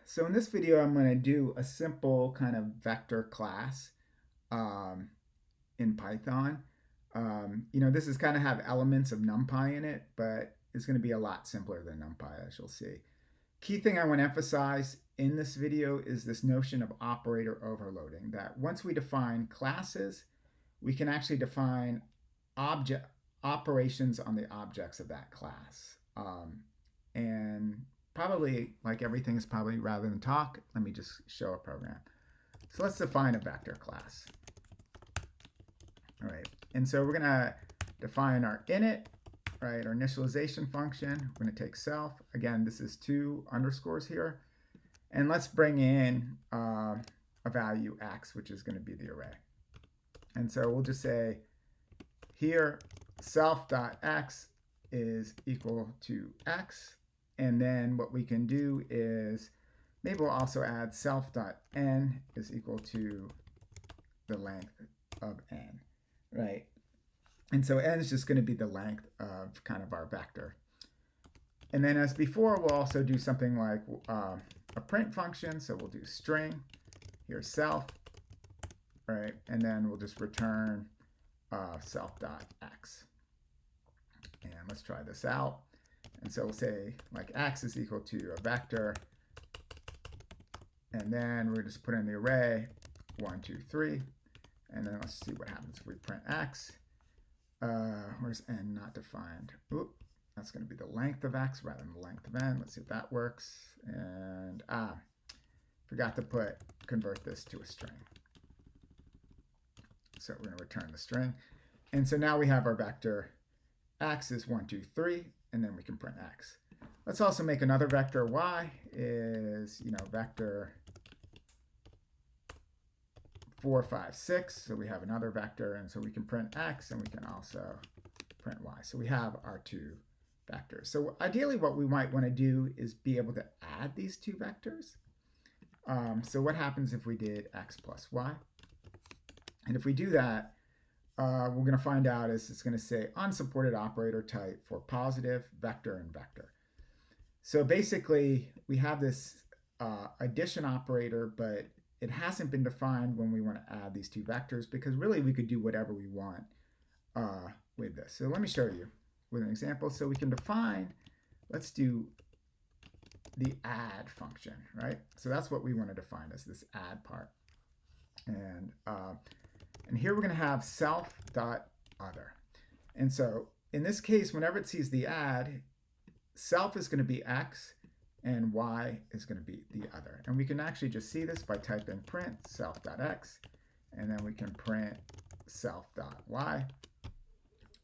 So in this video, I'm going to do a simple kind of vector class um, in Python. This is kind of have elements of NumPy in it, but it's going to be a lot simpler than NumPy, as you'll see. Key thing I want to emphasize in this video is this notion of operator overloading, that once we define classes, we can actually define object operations on the objects of that class. And probably, like everything is probably rather than talk, let me just show a program. So let's define a vector class. All right, and so we're gonna define our init, right, our initialization function. We're gonna take self. Again, this is 2 underscores here. And let's bring in a value x, which is gonna be the array. And so we'll just say here self.x is equal to x. And then what we can do is maybe we'll also add self.n is equal to the length of n, right? And so n is just going to be the length of kind of our vector. And then as before, we'll also do something like a print function. So we'll do string, here's self, right? And then we'll just return self.x. And let's try this out. And so we'll say like x is equal to a vector. And then we're just put in the array 1, 2, 3. And then let's see what happens if we print x. Where's n not defined? Oop, that's going to be the length of x rather than the length of n. Let's see if that works. And forgot to convert this to a string. So we're going to return the string. And so now we have our vector x is 1, 2, 3, and then we can print x. Let's also make another vector. Y is, vector 4, 5, 6. So we have another vector, and so we can print x, and we can also print y. So we have our 2 vectors. So ideally what we might want to do is be able to add these 2 vectors. So what happens if we did x plus y? And if we do that, we're going to find out is it's going to say unsupported operator type for positive, vector, and vector. So basically, we have this addition operator, but it hasn't been defined when we want to add these 2 vectors, because really we could do whatever we want with this. So let me show you with an example. So we can define, let's do the add function, right? So that's what we want to define as this add part. And here we're going to have self.other. And so in this case, whenever it sees the add, self is going to be x and y is going to be the other. And we can actually just see this by typing print self.x, and then we can print self.y.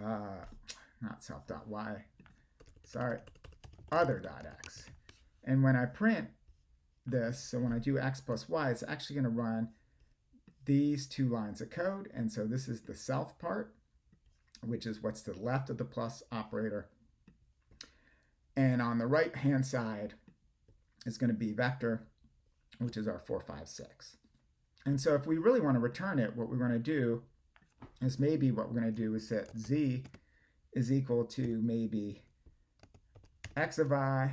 Not self.y, sorry, other.x. And when I print this, so when I do x plus y, it's actually going to run these 2 lines of code. And so this is the self part, which is what's to the left of the plus operator. And on the right hand side is going to be vector, which is our 4, 5, 6. And so if we really want to return it, what we're going to do is maybe what we're going to do is set z is equal to maybe x of I,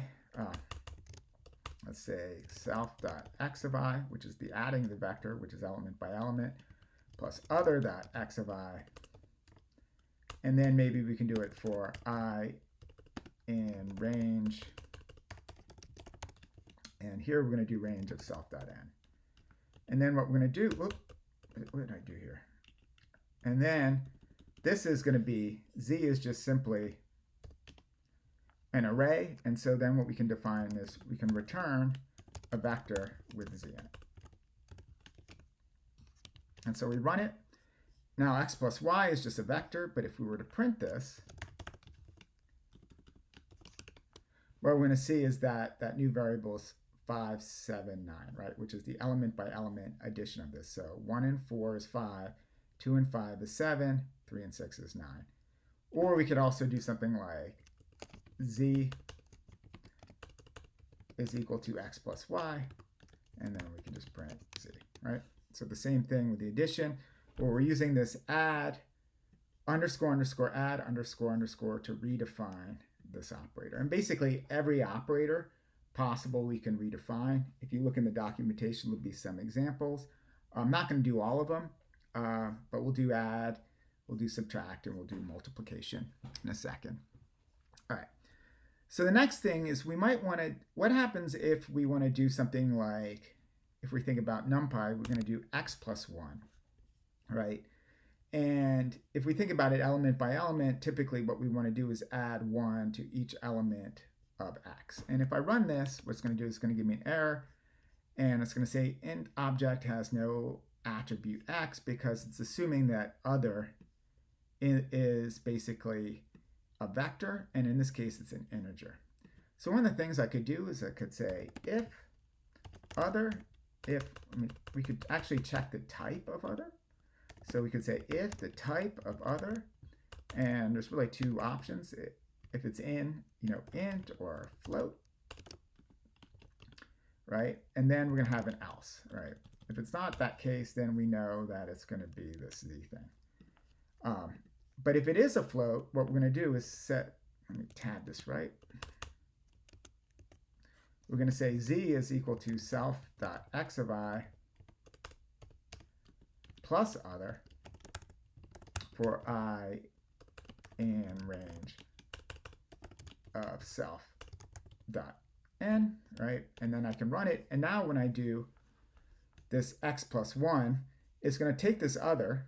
let's say self.x of I, which is the adding the vector, which is element by element, plus other.x of I. And then maybe we can do it for I in range. And here we're going to do range of self.n. And then what we're going to do, what did I do here? And then this is going to be, z is just simply an array. And so then what we can define is we can return a vector with z in it. And so we run it. Now x plus y is just a vector, but if we were to print this, what we're going to see is that that new variable is 5, 7, 9, right? Which is the element by element addition of this. So 1 and 4 is 5, 2 and 5 is 7, 3 and 6 is 9. Or we could also do something like z is equal to x plus y, and then we can just print z, right? So the same thing with the addition, where we're using this add underscore underscore add underscore underscore to redefine this operator. And basically every operator possible we can redefine. If you look in the documentation, there'll be some examples. I'm not going to do all of them, but we'll do add, we'll do subtract, and we'll do multiplication in a second. All right. So the next thing is we might want to, what happens if we want to do something like, if we think about NumPy, we're going to do x plus 1, right? And if we think about it element by element, typically what we want to do is add 1 to each element of x. And if I run this, what it's going to do is going to give me an error, and it's going to say int object has no attribute x because it's assuming that other is basically a vector, and in this case it's an integer. So one of the things I could do is I could say if other, we could actually check the type of other. So we could say if the type of other, and there's really two options. If it's in, int or float, right? And then we're going to have an else, right? If it's not that case, then we know that it's going to be this z thing. But if it is a float, what we're going to do is set, let me tab this right. We're going to say z is equal to self.x of I plus other for I in range of self.n, right? And then I can run it. And now when I do this x plus 1, it's going to take this other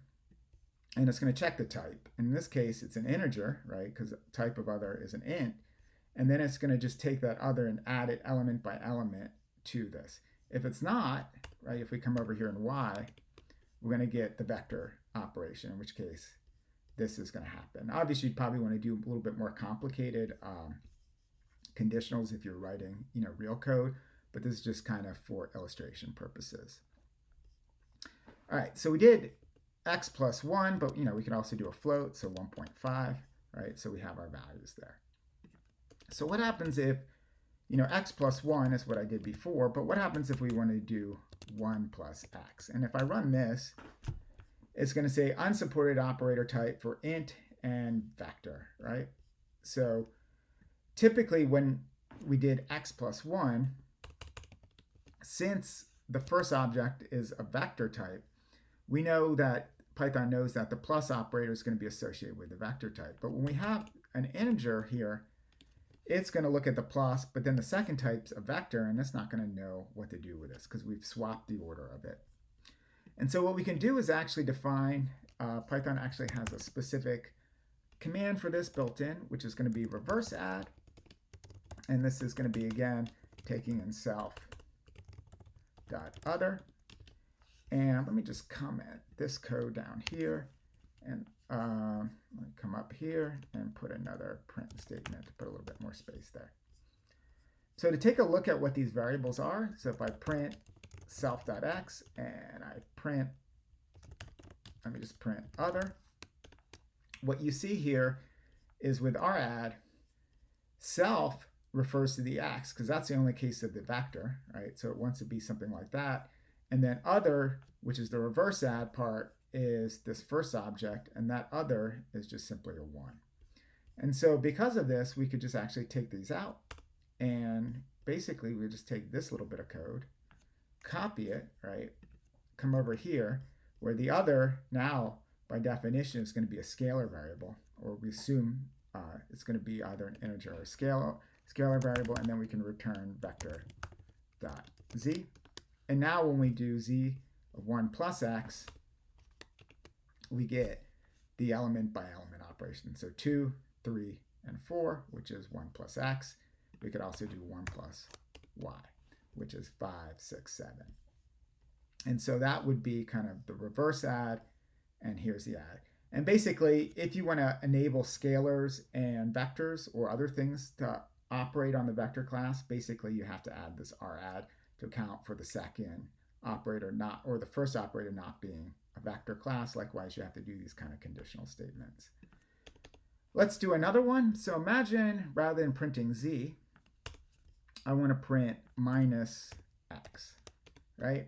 and it's going to check the type. In this case, it's an integer, right? Because type of other is an int. And then it's going to just take that other and add it element by element to this. If it's not, right, if we come over here in y, we're going to get the vector operation, in which case this is going to happen. Obviously, you'd probably want to do a little bit more complicated conditionals if you're writing, real code, but this is just kind of for illustration purposes. All right, so we did x plus 1, but we can also do a float, so 1.5, right? So we have our values there. So what happens if, x plus 1 is what I did before, but what happens if we want to do 1 plus x? And if I run this, it's going to say unsupported operator type for int and vector, right? So typically when we did x plus 1, since the first object is a vector type, we know that Python knows that the plus operator is going to be associated with the vector type. But when we have an integer here, it's going to look at the plus, but then the second type's a vector, and it's not going to know what to do with this because we've swapped the order of it. And so what we can do is actually define, Python actually has a specific command for this built in, which is going to be reverse add. And this is going to be, again, taking in self.other. And let me just comment this code down here. And let me come up here and put another print statement to put a little bit more space there. So to take a look at what these variables are, so if I print self.x and I print, let me just print other, what you see here is with our add, self refers to the x because that's the only case of the vector, right? So it wants to be something like that. And then other, which is the reverse add part, is this first object, and that other is just simply a 1. And so because of this, we could just actually take these out, and basically we just take this little bit of code, copy it, right, come over here, where the other now, by definition, is going to be a scalar variable, or we assume it's going to be either an integer or a scalar variable, and then we can return vector.z. And now when we do z of 1 plus x, we get the element by element operation. So 2, 3, and 4, which is 1 plus x. We could also do 1 plus y, which is 5, 6, 7. And so that would be kind of the reverse add, and here's the add. And basically, if you want to enable scalars and vectors or other things to operate on the vector class, basically you have to add this radd to account for the second operator not, or the first operator not being a vector class. Likewise, you have to do these kind of conditional statements. Let's do another one. So imagine rather than printing z, I want to print minus x, right?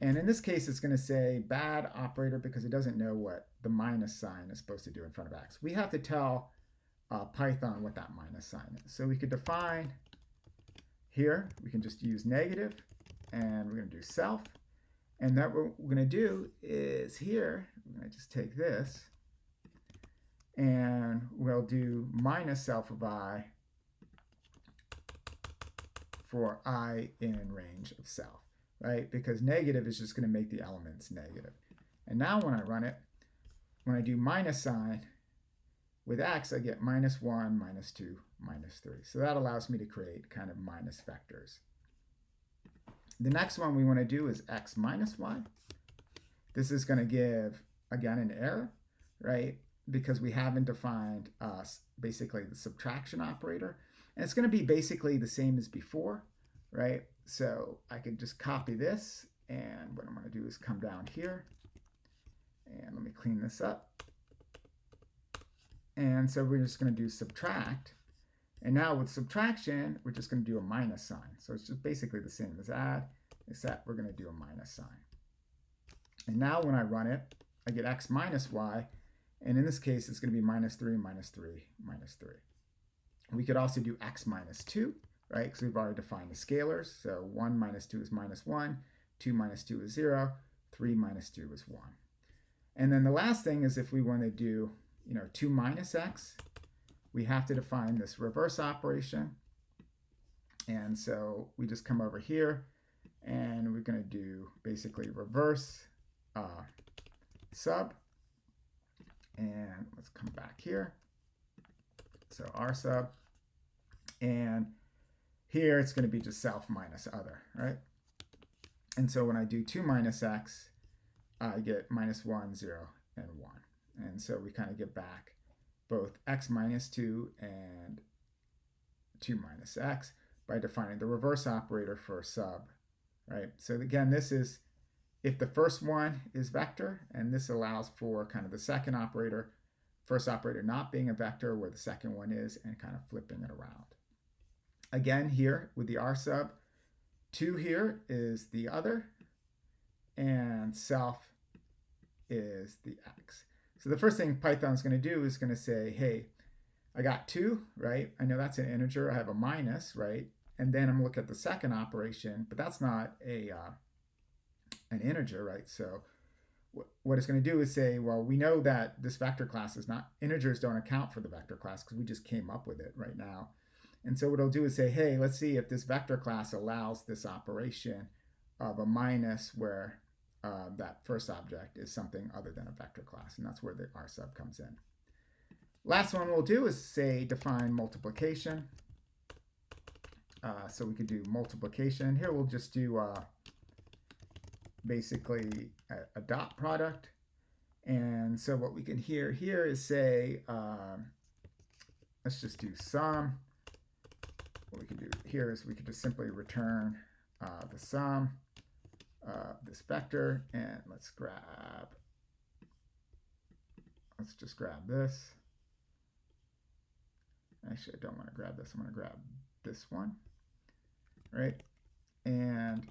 And in this case, it's going to say bad operator because it doesn't know what the minus sign is supposed to do in front of x. We have to tell Python what that minus sign is. So we could define here, we can just use negative, and we're going to do self. And that what we're going to do is here, we're going to just take this, and we'll do minus self of I for I in range of self, right? Because negative is just going to make the elements negative. And now when I run it, when I do minus sign with x, I get -1, -2, -3. So that allows me to create kind of minus vectors. The next one we want to do is x minus y. This is going to give, again, an error, right? Because we haven't defined basically the subtraction operator. And it's going to be basically the same as before, right? So I can just copy this, and what I'm going to do is come down here, and let me clean this up. And so we're just going to do subtract. And now with subtraction, we're just going to do a minus sign. So it's just basically the same as add, except we're going to do a minus sign. And now when I run it, I get x minus y. And in this case, it's going to be -3, -3, -3. We could also do x minus 2, right? Because we've already defined the scalars. So 1 minus 2 is -1, 2 minus 2 is 0, 3 minus 2 is 1. And then the last thing is if we want to do 2 minus x, we have to define this reverse operation. And so we just come over here, and we're going to do basically reverse sub. And let's come back here. So r sub. And here it's going to be just self minus other, right? And so when I do 2 minus x, I get -1, 0, and 1. And so we kind of get back both x minus 2 and 2 minus x by defining the reverse operator for sub, right? So again, this is if the first one is vector, and this allows for kind of the second operator, first operator not being a vector where the second one is, and kind of flipping it around. Again, here with the r sub, 2 here is the other, and self is the x. So the first thing Python's going to do is going to say, hey, I got 2, right? I know that's an integer. I have a minus, right? And then I'm going to look at the second operation, but that's not an integer, right? So what it's going to do is say, well, we know that this vector class is not, integers don't account for the vector class because we just came up with it right now. And so what it'll do is say, hey, let's see if this vector class allows this operation of a minus where that first object is something other than a vector class. And that's where the r sub comes in. Last one we'll do is say define multiplication. So we could do multiplication. Here we'll just do basically a dot product. And so what we can hear here is say, let's just do sum. What we can do here is we could just simply return the sum of this vector, and let's just grab this. Actually, I don't want to grab this. I'm going to grab this one, right? And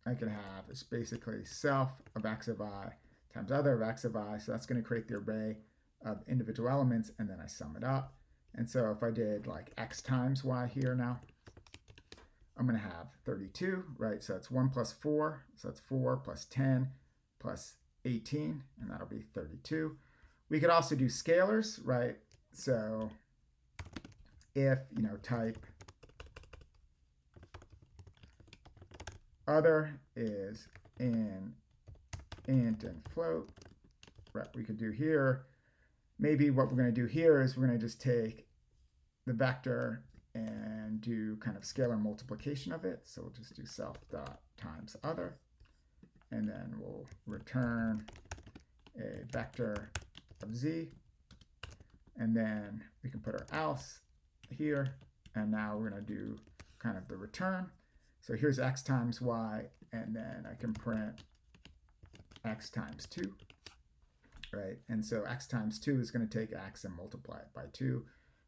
I could have, it's basically self of x of I times other of x of I. So that's going to create the array of individual elements, and then I sum it up. And so if I did like x times y here now, I'm going to have 32, right? So that's 1 plus 4. So that's 4 plus 10 plus 18, and that'll be 32. We could also do scalars, right? So if, type other is in int and float, right? We could do here, maybe what we're going to do here is we're going to just take the vector and do kind of scalar multiplication of it. So we'll just do self dot times other, and then we'll return a vector of z, and then we can put our else here, and now we're going to do kind of the return. So here's x times y, and then I can print x times 2, right? And so x times 2 is going to take x and multiply it by 2,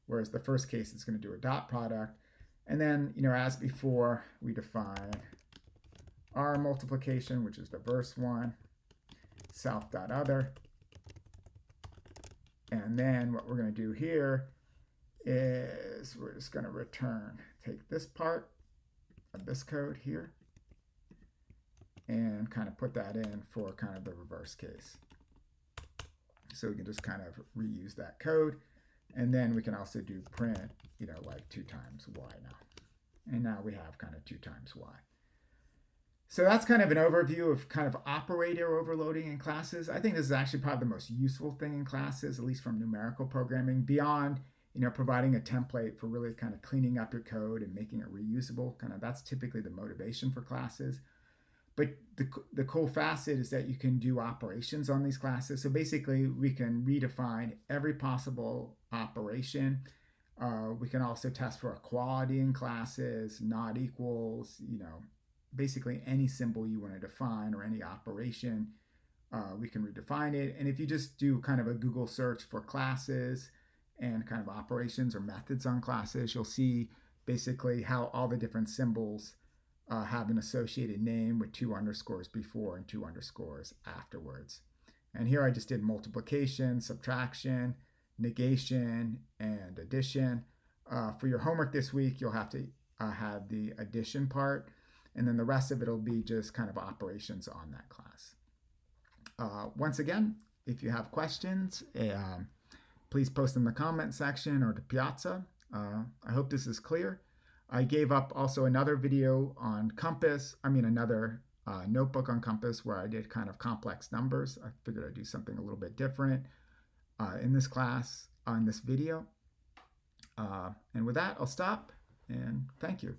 whereas the first case it's going to do a dot product. And then, as before, we define our multiplication, which is the verse one, self.other. And then what we're going to do here is we're just going to return, take this part, of this code here and kind of put that in for kind of the reverse case. So we can just kind of reuse that code. And then we can also do print, like 2 times y now. And now we have kind of 2 times y. So that's kind of an overview of kind of operator overloading in classes. I think this is actually probably the most useful thing in classes, at least from numerical programming, beyond providing a template for really kind of cleaning up your code and making it reusable. Kind of that's typically the motivation for classes. But the cool facet is that you can do operations on these classes. So basically, we can redefine every possible operation. We can also test for equality in classes, not equals, basically any symbol you want to define or any operation, we can redefine it. And if you just do kind of a Google search for classes and kind of operations or methods on classes, you'll see basically how all the different symbols have an associated name with 2 underscores before and 2 underscores afterwards. And here I just did multiplication, subtraction, negation, and addition. For your homework this week, you'll have to have the addition part, and then the rest of it will be just kind of operations on that class. Once again, if you have questions, please post in the comment section or to Piazza. I hope this is clear. I gave up also another video on Compass, another notebook on Compass where I did kind of complex numbers. I figured I'd do something a little bit different in this class, in this video. And with that, I'll stop and thank you.